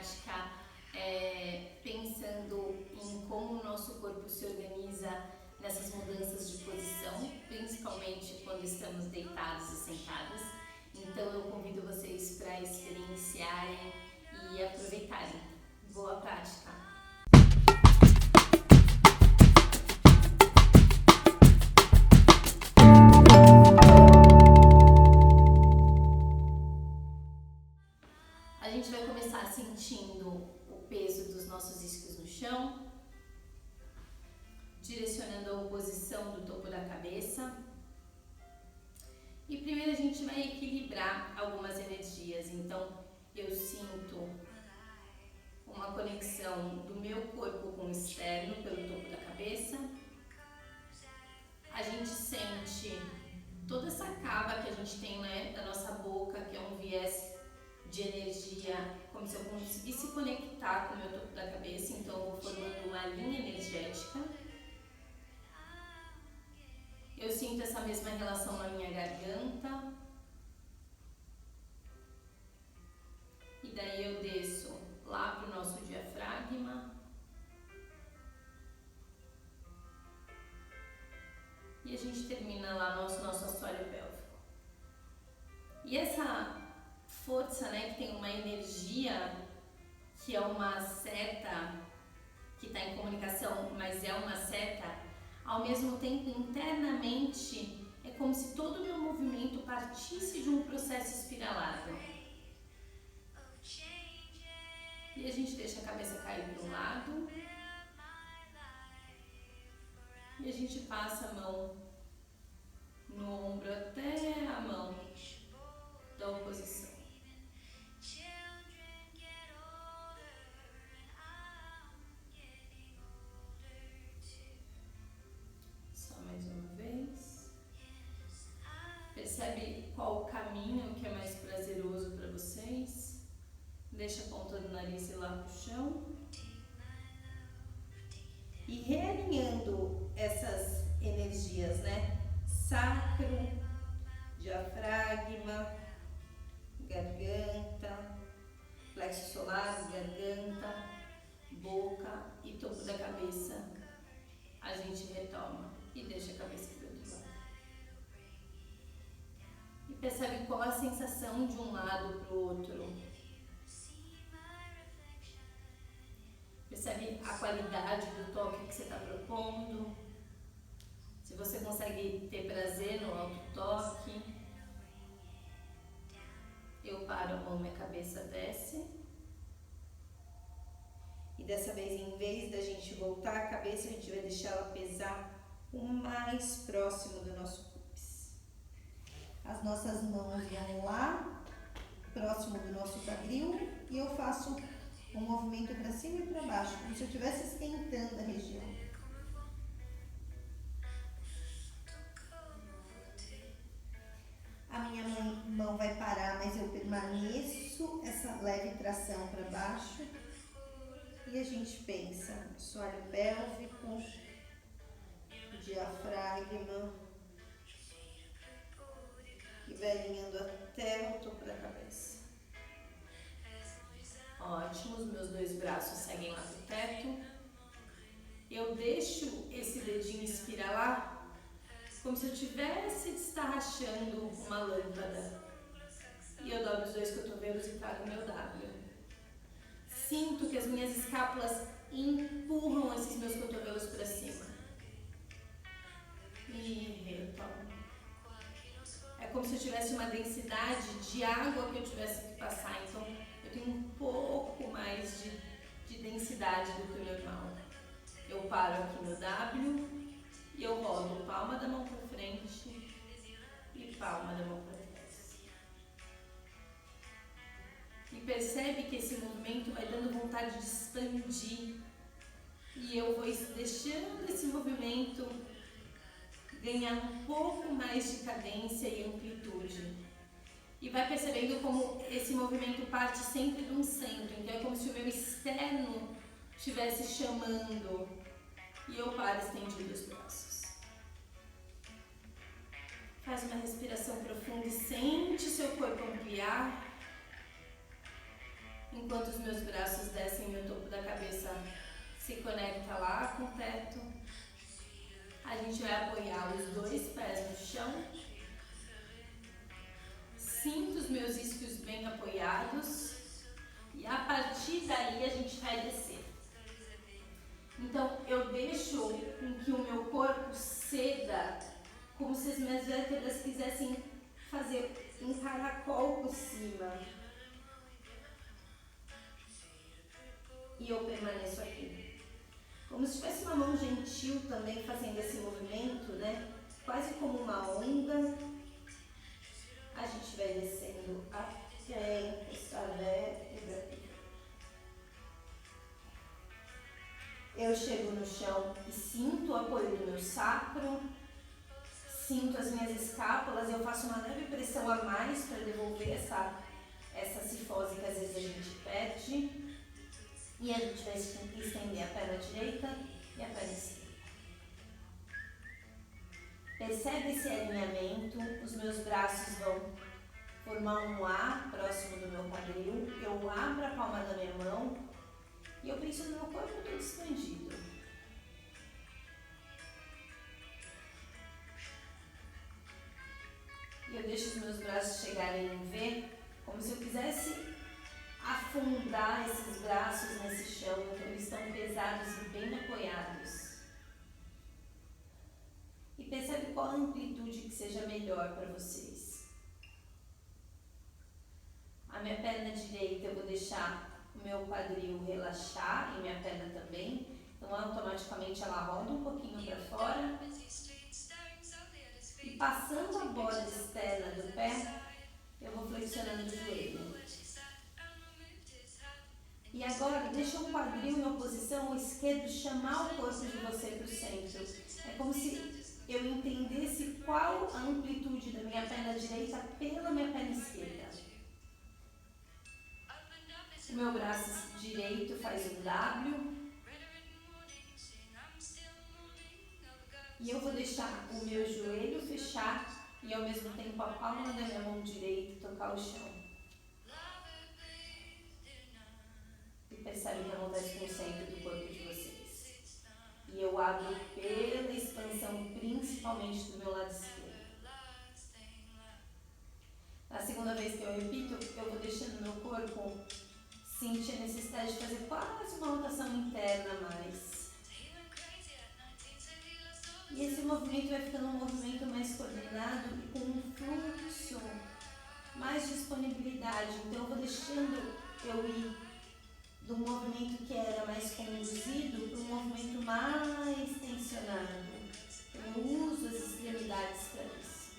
prática pensando em como o nosso corpo se organiza nessas mudanças de posição, principalmente quando estamos deitados e sentados. Então eu convido vocês para experienciarem e aproveitarem. Boa prática! A gente vai começar sentindo o peso dos nossos isquios no chão, direcionando a oposição do topo da cabeça. E primeiro a gente vai equilibrar algumas energias. Então eu sinto uma conexão do meu corpo com o externo pelo topo da cabeça. A gente sente toda essa cava que a gente tem, né, da nossa boca, que é um viés de energia, como se eu conseguisse conectar com o meu topo da cabeça. Então eu vou formando uma linha energética. Eu sinto essa mesma relação na minha garganta. E daí eu desço lá para o nosso diafragma. E a gente termina lá no nosso assoalho pélvico. E essa força, né, que tem uma energia, que é uma seta, que está em comunicação, mas é uma seta, ao mesmo tempo internamente é como se todo o meu movimento partisse de um processo espiralado. E a gente deixa a cabeça cair para um lado. E a gente passa a mão no ombro até a mão da oposição. Só mais uma vez. Percebe qual o caminho que é mais prazeroso para vocês. Deixa a ponta do nariz ir lá pro chão. E realinhando essas energias, né? Sacro, diafragma, garganta, plexo solar, garganta, boca e topo da cabeça. A gente retoma e deixa a cabeça para o outro lado. E percebe qual a sensação de um lado para o outro. Percebe a qualidade do toque que você está propondo. Se você consegue ter prazer no auto-toque. Eu paro a mão, minha cabeça desce. E dessa vez, em vez da gente voltar a cabeça, a gente vai deixar ela pesar o mais próximo do nosso pubis. As nossas mãos vão lá, próximo do nosso quadril, e eu faço um movimento para cima e para baixo, como se eu estivesse esquentando a região. A minha mão vai parar, mas eu permaneço essa leve tração para baixo. E a gente pensa no assoalho pélvico, diafragma, e vai alinhando até o topo da cabeça. Ótimo, os meus dois braços seguem lá pro teto. Eu deixo esse dedinho espiralar como se eu estivesse destarrachando uma lâmpada. E eu dobro os dois cotovelos e trago o meu W. Sinto que as minhas escápulas empurram esses meus cotovelos para cima. E retomo. É como se eu tivesse uma densidade de água que eu tivesse que passar. Então eu tenho um pouco mais de densidade do que o normal. Eu paro aqui no W e eu rodo palma da mão para frente e palma da mão para trás. E percebe que esse movimento vai dando vontade de expandir. E eu vou deixando esse movimento ganhar um pouco mais de cadência e amplitude. E vai percebendo como esse movimento parte sempre de um centro. Então é como se o meu externo estivesse chamando. E eu paro estendido os braços. Faz uma respiração profunda e sente seu corpo ampliar. Enquanto os meus braços descem, meu topo da cabeça se conecta lá com o teto. A gente vai apoiar os dois pés no chão. Sinto os meus isquios bem apoiados. E a partir daí a gente vai descer. Então eu deixo com que o meu corpo ceda, como se as minhas vértebras quisessem fazer um caracol por cima. E eu permaneço aqui. Como se tivesse uma mão gentil também fazendo esse movimento, né? Quase como uma onda. A gente vai descendo até encostar a vértebra. Eu chego no chão e sinto o apoio do meu sacro. Sinto as minhas escápulas. Eu faço uma leve pressão a mais para devolver essa cifose que às vezes a gente perde. E a gente vai estender a perna direita e a perna esquerda. Percebe esse alinhamento, os meus braços vão formar um A próximo do meu quadril. Eu abro a palma da minha mão e eu penso no meu corpo todo expandido. E eu deixo os meus braços chegarem em V, como se eu quisesse afundar esses braços nesse chão, então eles estão pesados e bem apoiados. E percebe qual a amplitude que seja melhor para vocês. A minha perna direita eu vou deixar o meu quadril relaxar e minha perna também. Então automaticamente ela roda um pouquinho para fora. E passando a borda externa do pé, eu vou flexionando o joelho. E agora, deixa o quadril em oposição ao esquerdo chamar o corpo de você para o centro. É como se eu entendesse qual a amplitude da minha perna direita pela minha perna esquerda. O meu braço direito faz um W. E eu vou deixar o meu joelho fechar e ao mesmo tempo a palma da minha mão direita tocar o chão. E percebe o que acontece com o centro do corpo de vocês. E eu abro pela expansão, principalmente do meu lado esquerdo. Na segunda vez que eu repito, eu vou deixando meu corpo sentir a necessidade de fazer quase uma rotação interna a mais. E esse movimento vai ficando um movimento mais coordenado e com um fluxo, mais disponibilidade. Então eu vou deixando eu ir do movimento que era mais conduzido para um movimento mais tensionado. Eu uso as extremidades para isso.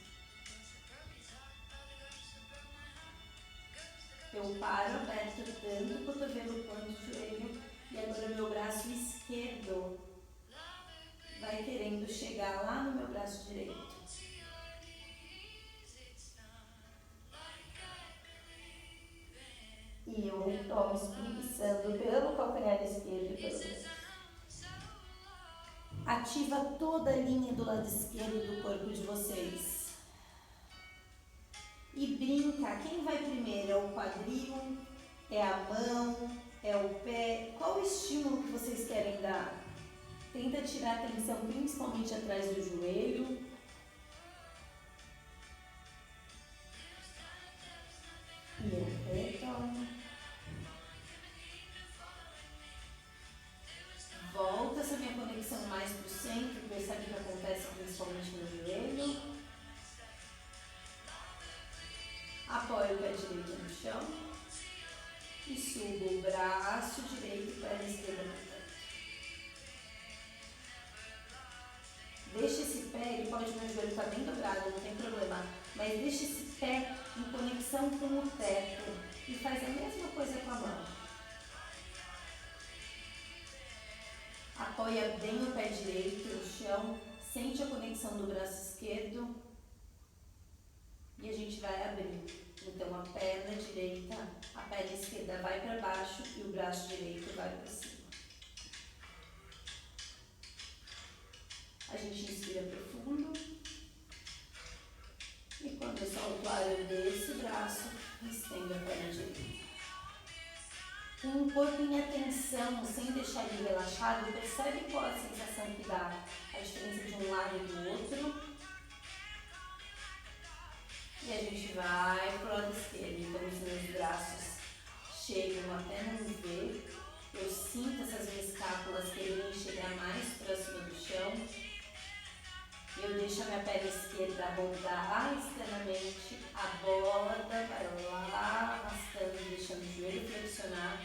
Eu paro aberto tanto o cotovelo quanto o joelho e agora meu braço esquerdo vai querendo chegar lá no meu braço direito. E eu retomo espreguiçando pelo calcanhar esquerdo e pelo braço. Ativa toda a linha do lado esquerdo do corpo de vocês. E brinca, quem vai primeiro? É o quadril? É a mão? É o pé? Qual o estímulo que vocês querem dar? Tenta tirar a tensão principalmente atrás do joelho. E eu retorno. Volta essa minha conexão mais para o centro, percebe o que acontece principalmente no joelho. Apoio o pé direito no chão. E subo o braço direito e perna esquerda no teto. Deixa esse pé, ele pode meu joelho estar bem dobrado, não tem problema. Mas deixa esse pé em conexão com o teto. E faz a mesma coisa com a mão. Apoia bem o pé direito no chão. Sente a conexão do braço esquerdo. E a gente vai abrir. Então a perna direita, a perna esquerda vai para baixo e o braço direito vai para cima. A gente inspira profundo. E quando eu solto o ar, eu desço o braço e estendo a perna direita. Com o corpo em atenção, sem deixar ele relaxado, percebe qual a sensação que dá, a diferença de um lado e do outro. E a gente vai pro lado esquerdo, então os meus braços chegam até no V, eu sinto essas minhas escápulas querendo chegar mais próxima do chão. Eu deixo a minha perna esquerda rodar externamente, a borda vai lá, arrastando, deixando o joelho flexionar.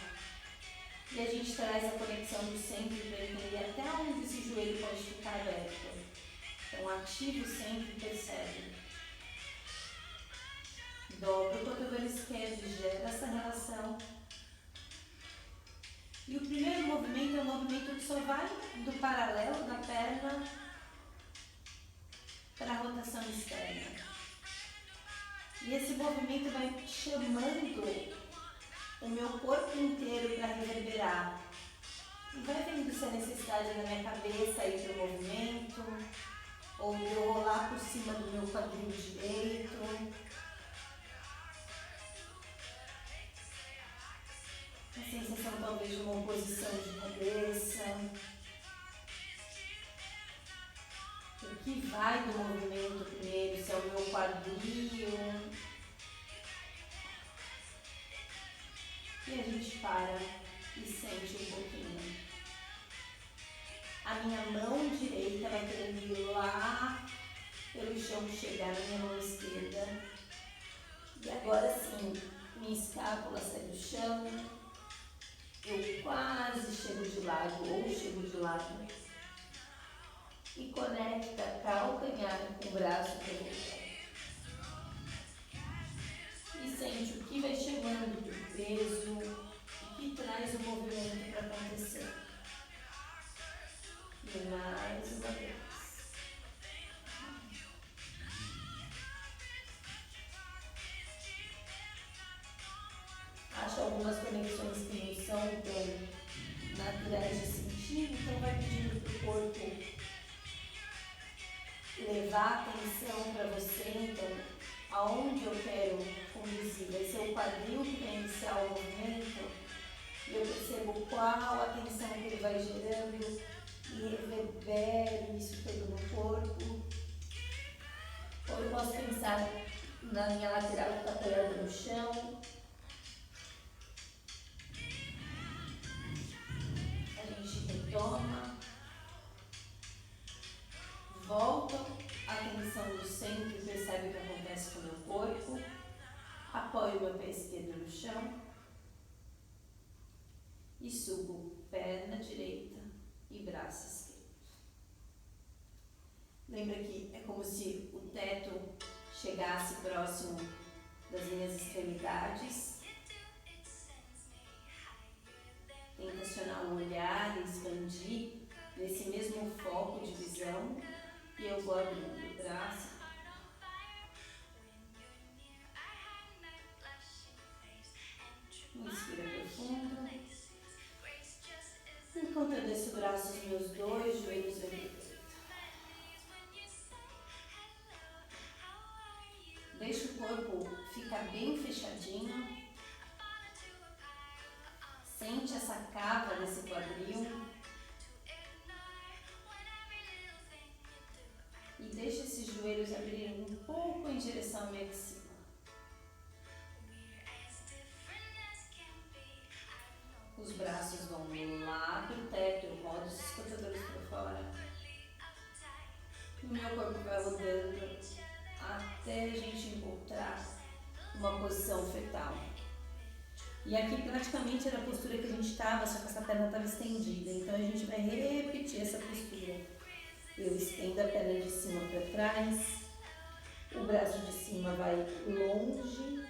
E a gente traz a conexão do centro para entender até onde esse joelho pode ficar aberto. Então ativa o centro e percebe. Dobra o cotovelo esquerdo e gera essa relação. E o primeiro movimento é um movimento que só vai do paralelo da perna para a rotação externa. E esse movimento vai chamando o meu corpo inteiro para reverberar. E vai vendo se a necessidade da minha cabeça ir para o movimento, ou eu rolar por cima do meu quadril direito. A sensação talvez de uma oposição de cabeça. O que vai do movimento primeiro, se é o meu quadril. E a gente para e sente um pouquinho. A minha mão direita vai querendo ir lá pelo chão, chegar na minha mão esquerda. E agora sim, minha escápula sai do chão. Eu quase chego de lado ou chego de lado. E conecta calcanhar com o braço pelo pé. E sente o que vai chegando do peso, o que traz o movimento para acontecer. E mais uma vez. Acha algumas conexões que não são tão naturais de sentir, então vai pedindo para o corpo levar atenção para você. Então, aonde eu quero conduzir? Vai ser o quadril que vai iniciar o movimento e eu percebo qual a tensão que ele vai gerando e reverbero isso todo no corpo. Ou eu posso pensar na minha lateral que está apoiada no chão. A gente retoma, volta a atenção do centro e percebe o que acontece com o meu corpo. Apoio o meu pé esquerdo no chão e subo perna direita e braço esquerdo. Lembra que é como se o teto chegasse próximo das minhas extremidades. Tenta acionar o olhar e expandir nesse mesmo foco de visão. E eu vou abrindo o braço. Inspira profundo. Enquanto eu desço o braço, os meus dois joelhos vêm pro peito. Deixa o corpo ficar bem fechadinho. Sente essa cava desse quadril. E deixa esses joelhos abrirem um pouco em direção ao meio de cima. Os braços vão lá para o teto, eu rodo os cotovelos para fora. E o meu corpo vai rodando até a gente encontrar uma posição fetal. E aqui praticamente era a postura que a gente estava, só que essa perna estava estendida. Então a gente vai repetir essa postura. Eu estendo a perna de cima para trás, o braço de cima vai longe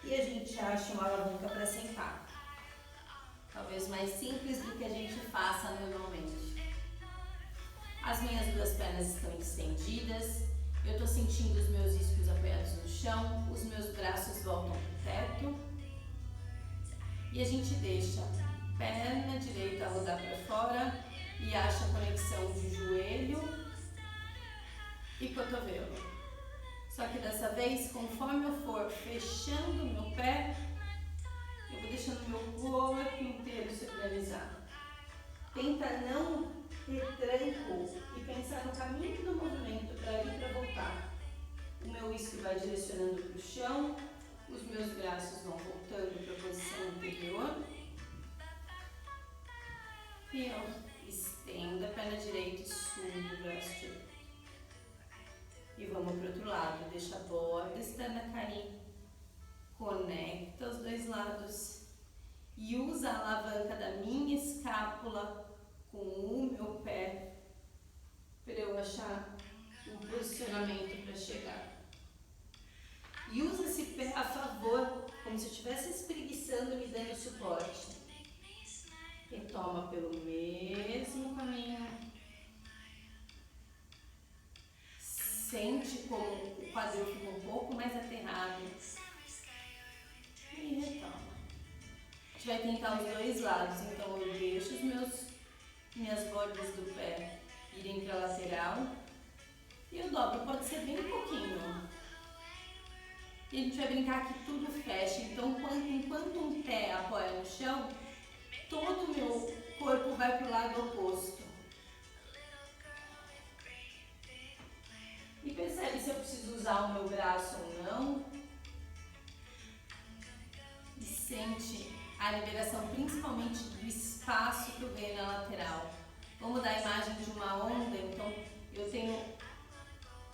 e a gente acha uma alavanca para sentar. Talvez mais simples do que a gente faça normalmente. As minhas duas pernas estão estendidas, eu estou sentindo os meus isquios apoiados no chão, os meus braços voltam para o teto e a gente deixa a perna direita rodar para fora e acha a conexão de joelho e cotovelo. Só que dessa vez, conforme eu for fechando o meu pé, eu vou deixando o meu corpo corpo inteiro se organizar. Tenta não retranco e pensar no caminho do movimento para ir para voltar. O meu isquio vai direcionando para o chão, os meus braços vão voltando para a posição anterior. E eu estendo a perna direita e subo o braço direito. E vamos para o outro lado. Deixa a borda externa cair. Conecta os dois lados. E usa a alavanca da minha escápula com o meu pé para eu achar um posicionamento para chegar. E usa esse pé a favor, como se eu estivesse espreguiçando e me dando suporte. Retoma pelo mesmo caminho. Sente como o quadril fica um pouco mais aterrado. E retoma. A gente vai tentar os dois lados, então eu deixo minhas bordas do pé irem para a lateral e eu dobro, pode ser bem pouquinho. E a gente vai brincar que tudo fecha, então enquanto um pé apoia no chão, todo o meu corpo vai para o lado oposto. E percebe se eu preciso usar o meu braço ou não. E sente a liberação principalmente do espaço que eu ganho na lateral. Vamos dar a imagem de uma onda, então eu tenho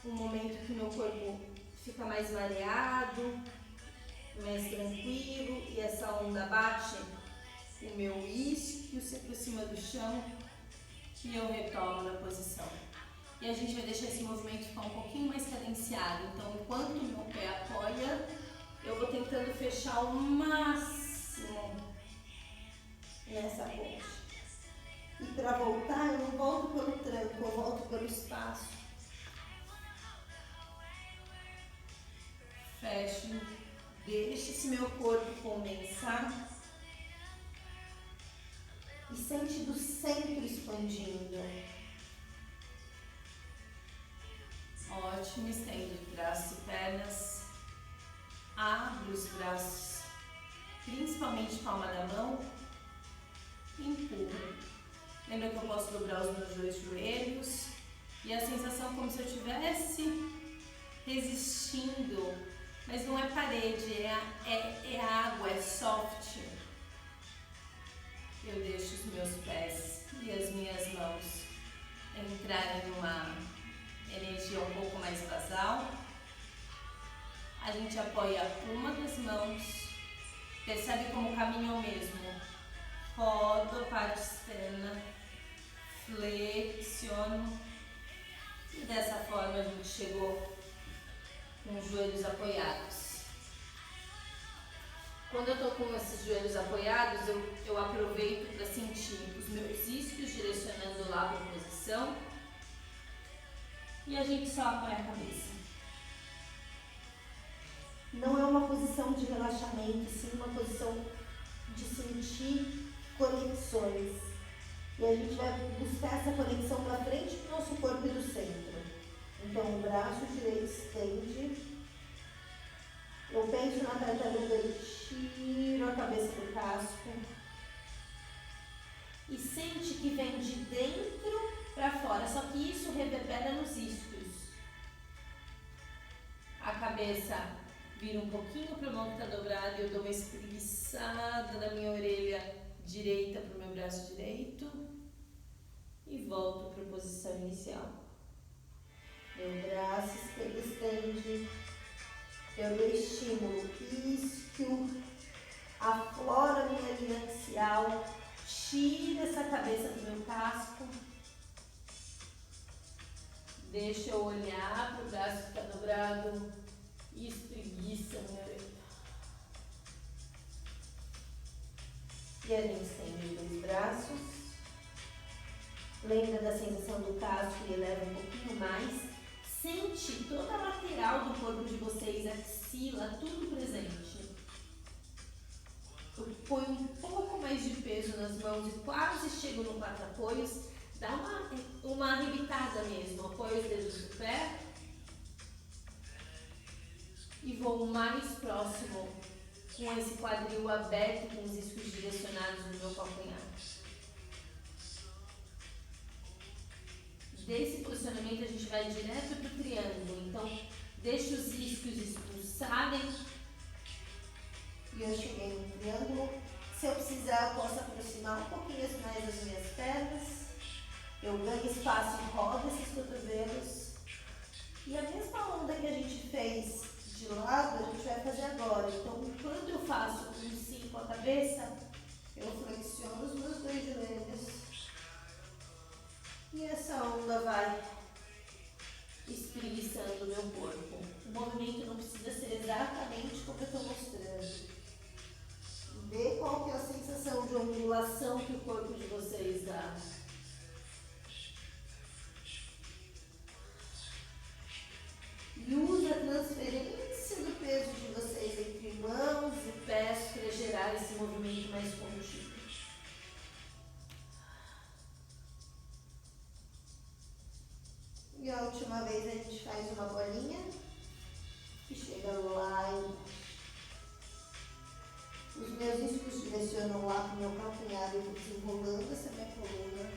um momento que o meu corpo fica mais mareado, mais tranquilo, e essa onda bate, o meu isquio se aproxima do chão e eu retomo na posição. E a gente vai deixar esse movimento ficar um pouquinho mais cadenciado, então enquanto o meu pé apoia, eu vou tentando fechar o máximo nessa ponte. E para voltar, eu não volto pelo tranco, eu volto pelo espaço. Fecho, deixo esse meu corpo condensar. E sente do centro expandindo. Ótimo, estendo os braços e pernas. Abro os braços, principalmente palma da mão. Empurro. Lembra que eu posso dobrar os meus dois joelhos. E a sensação como se eu estivesse resistindo. Mas não é parede, é água, é soft. Eu deixo os meus pés e as minhas mãos entrarem numa energia um pouco mais basal. A gente apoia uma das mãos, percebe como o caminho é o mesmo. Rodo a parte externa, flexiono e dessa forma a gente chegou com os joelhos apoiados. Quando eu estou com esses joelhos apoiados, eu aproveito para sentir os meus isquios direcionando lá para a posição e a gente só apoia a cabeça. Não é uma posição de relaxamento, sim uma posição de sentir conexões. E a gente vai buscar essa conexão da frente do nosso corpo e do centro. Então o braço direito estende. Eu penso na tartaruga e tiro a cabeça do casco. E sente que vem de dentro para fora, só que isso reverbera nos isquios. A cabeça vira um pouquinho para o mão que está dobrado e eu dou uma espreguiçada na minha orelha direita para o meu braço direito e volto para a posição inicial. Meu braço estende, eu dou estímulo, isquio, aflora a minha linha axial, tira essa cabeça do meu casco, deixa eu olhar para o braço que está dobrado e espreguiça a minha orelha. E a gente estende os dois braços. Lembra da sensação do casco e eleva um pouquinho mais. Sente toda a lateral do corpo de vocês, axila, tudo presente. Eu ponho um pouco mais de peso nas mãos e quase chego no quatro apoios. Dá uma arrebitada mesmo. Apoio os dedos do pé. E vou mais próximo com esse quadril aberto, com os iscos direcionados no meu calcanhar. Desse posicionamento a gente vai direto para o triângulo, então deixa os iscos expulsarem. E eu cheguei no triângulo. Se eu precisar, eu posso aproximar um pouquinho mais as minhas pernas. Eu ganho espaço e rodo esses cotovelos. E a mesma onda que a gente fez de lado, a gente vai fazer agora. Então, quando eu faço um sim com a cabeça, eu flexiono os meus dois joelhos. E essa onda vai espreguiçando o meu corpo. O movimento não precisa ser exatamente como eu estou mostrando. Vê qual que é a sensação de ondulação que o corpo de vocês dá. E usa a transferência do peso de vocês entre mãos e pés para gerar esse movimento mais contínuo. E a última vez a gente faz uma bolinha que chega lá embaixo. Os meus iscos direcionam lá para o meu calcanhar e eu vou desenrolando essa minha coluna.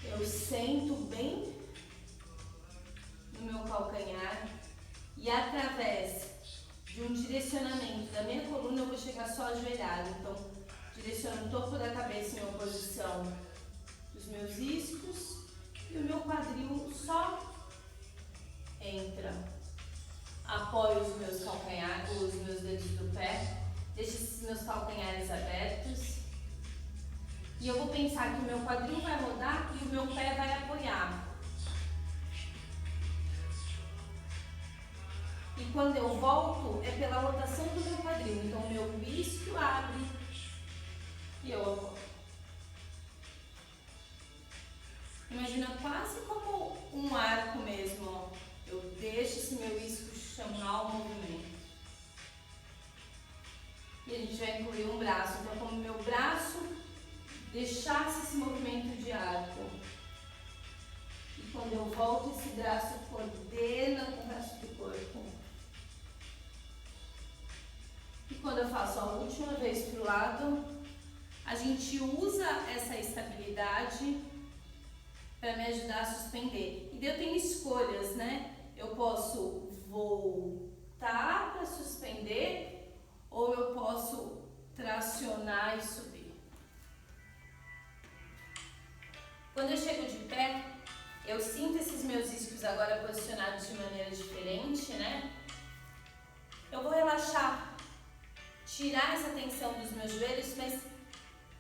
Eu sento bem no meu calcanhar e através de um direcionamento da minha coluna eu vou chegar só ajoelhado. Então, direciono o topo da cabeça em oposição dos meus iscos e o meu quadril só entra. Apoio os meus calcanhares, os meus dedos do pé, deixo esses meus calcanhares abertos. E eu vou pensar que o meu quadril vai rodar e o meu pé vai apoiar. E quando eu volto, é pela rotação do meu quadril. Então, o meu isquio abre e eu apoio. Imagina quase como um arco mesmo, ó. Eu deixo esse meu isquio chamar o movimento. E a gente vai incluir um braço. Então, como meu braço deixasse esse movimento de arco. E quando eu volto, esse braço coordena com o resto do corpo. E quando eu faço a última vez para o lado, a gente usa essa estabilidade para me ajudar a suspender. E daí eu tenho escolhas, né? Eu posso voltar para suspender ou eu posso tracionar e subir. Quando eu chego de pé, eu sinto esses meus isquios agora posicionados de maneira diferente, né? Eu vou relaxar, tirar essa tensão dos meus joelhos, mas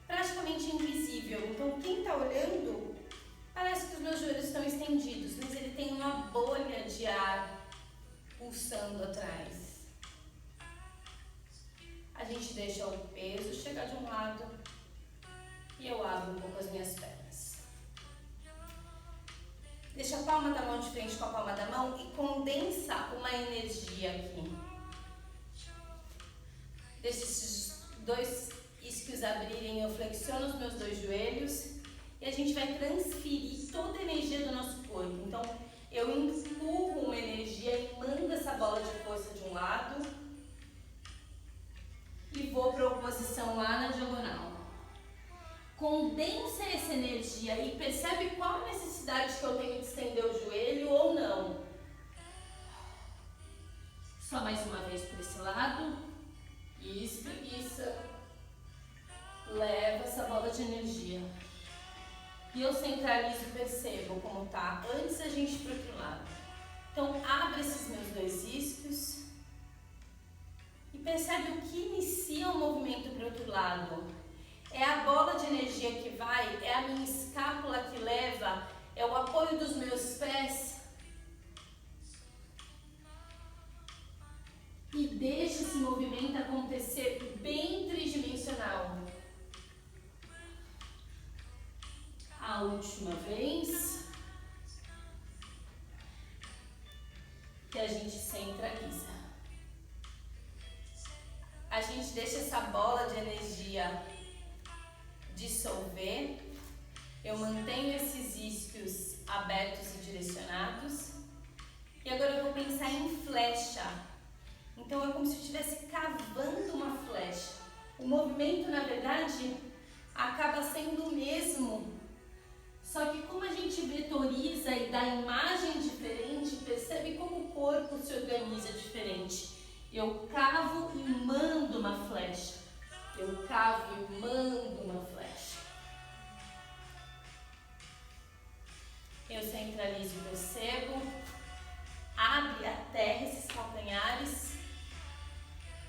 praticamente invisível. Então, quem está olhando, parece que os meus joelhos estão estendidos, mas ele tem uma bolha de ar pulsando atrás. A gente deixa o peso chegar de um lado e eu abro um pouco as minhas pernas. Deixa a palma da mão de frente com a palma da mão e condensa uma energia aqui. Deixa esses dois isquios abrirem, eu flexiono os meus dois joelhos e a gente vai transferir toda a energia do nosso corpo. Então, eu empurro uma energia e mando essa bola de força de um lado e vou para a oposição lá na diagonal. Condensa essa energia e percebe qual a necessidade que eu tenho de estender o joelho ou não. Só mais uma vez por esse lado. E espreguiça. Leva essa bola de energia. E eu centralizo e percebo como tá antes da gente ir para o outro lado. Então, abre esses meus dois isquios e percebe o que inicia o movimento para o outro lado. É a bola de energia que vai, é a minha escápula que leva, é o apoio dos meus pés. E deixa esse movimento acontecer bem tridimensional. A última vez que a gente centraliza. A gente deixa essa bola de energia dissolver. Eu mantenho esses isquios abertos e direcionados. E agora eu vou pensar em flecha. Então é como se eu estivesse cavando uma flecha. O movimento, na verdade, acaba sendo o mesmo. Só que como a gente vetoriza e dá imagem diferente, percebe como o corpo se organiza diferente. Eu cavo e mando uma flecha. Eu cavo e mando uma flecha. Eu centralizo e percebo. Abre a terra esses calcanhares.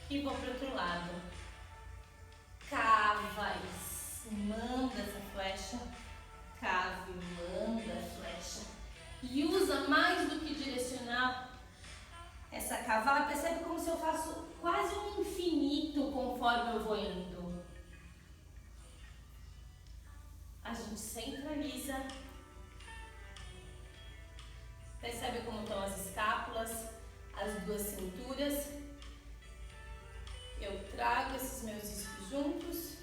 E vou para o outro lado. Cava e manda essa flecha. Cava e manda a flecha. E usa mais do que direcionar essa cavada. Percebe como se eu faço quase um infinito conforme eu vou indo. A gente centraliza. Percebe como estão as escápulas, as duas cinturas. Eu trago esses meus discos juntos.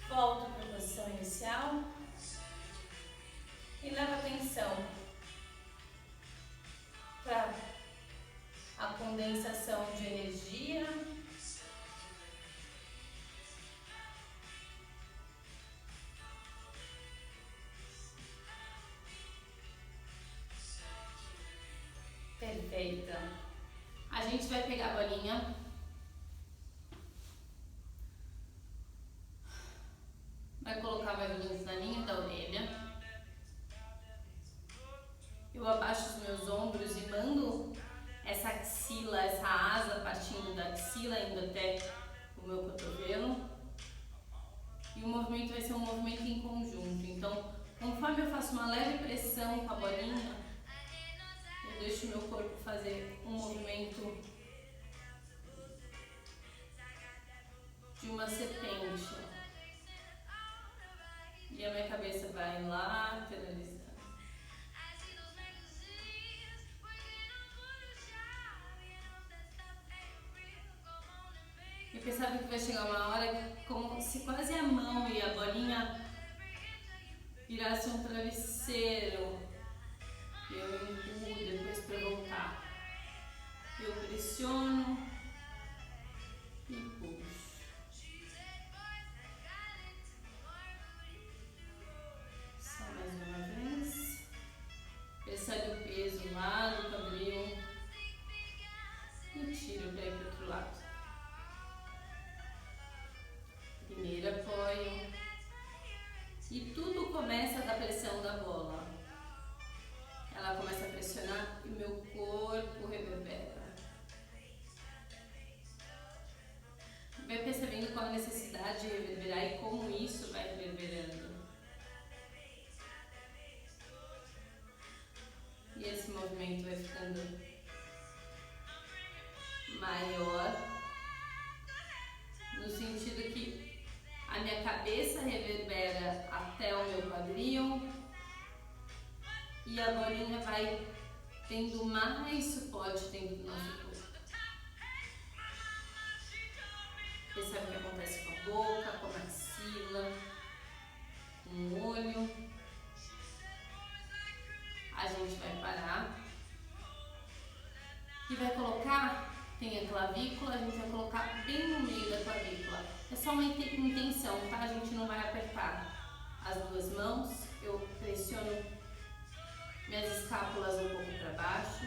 Volto para a posição inicial. E levo atenção para a condensação de energia. Perfeita. A gente vai pegar a bolinha. Vai colocar mais ou menos na linha da orelha. Eu abaixo os meus ombros e mando essa axila, essa asa partindo da axila, indo até o meu cotovelo. E o movimento vai ser um movimento em conjunto. Então, conforme eu faço uma leve pressão com a bolinha, eu deixo o meu corpo fazer um movimento de uma serpente. E a minha cabeça vai lateralizando. E percebe que vai chegar uma hora como se quase a mão e a bolinha virasse um travesseiro. Eu empurro depois para voltar. Eu pressiono e puxo. Só mais uma vez. Percebe o peso lá do quadril. E tiro para ir para o outro lado. Primeiro apoio. E tudo começa da pressão da bola. Ela começa a pressionar e meu corpo reverbera. Vai percebendo qual a necessidade de reverberar e como isso vai reverberando. E esse movimento vai ficando maior, no sentido que a minha cabeça reverbera até o meu quadril e a bolinha vai tendo mais suporte dentro do nosso corpo. Percebe o que acontece com a boca, com a axila, com o olho. A gente vai parar e vai colocar, tem a clavícula, a gente vai colocar bem no meio da clavícula. É só uma intenção, tá? A gente não vai apertar as duas mãos. Eu pressiono minhas escápulas um pouco para baixo.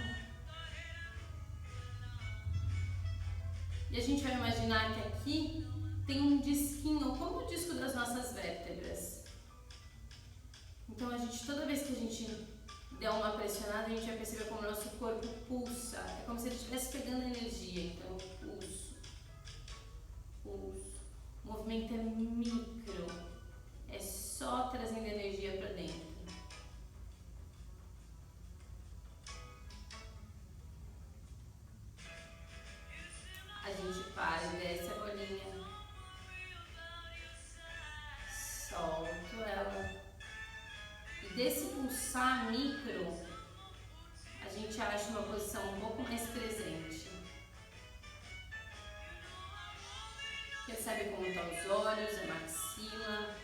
E a gente vai imaginar que aqui tem um disquinho, como o disco das nossas vértebras. Então a gente, toda vez que a gente der uma pressionada, a gente vai perceber como o nosso corpo pulsa. É como se ele estivesse pegando energia. Então eu pulso, pulso. O movimento é micro. É só trazendo energia para dentro. A gente para e desce a bolinha. Solto ela. E desse pulsar micro, a gente acha uma posição um pouco mais presente. Percebe como estão os olhos, a maxila.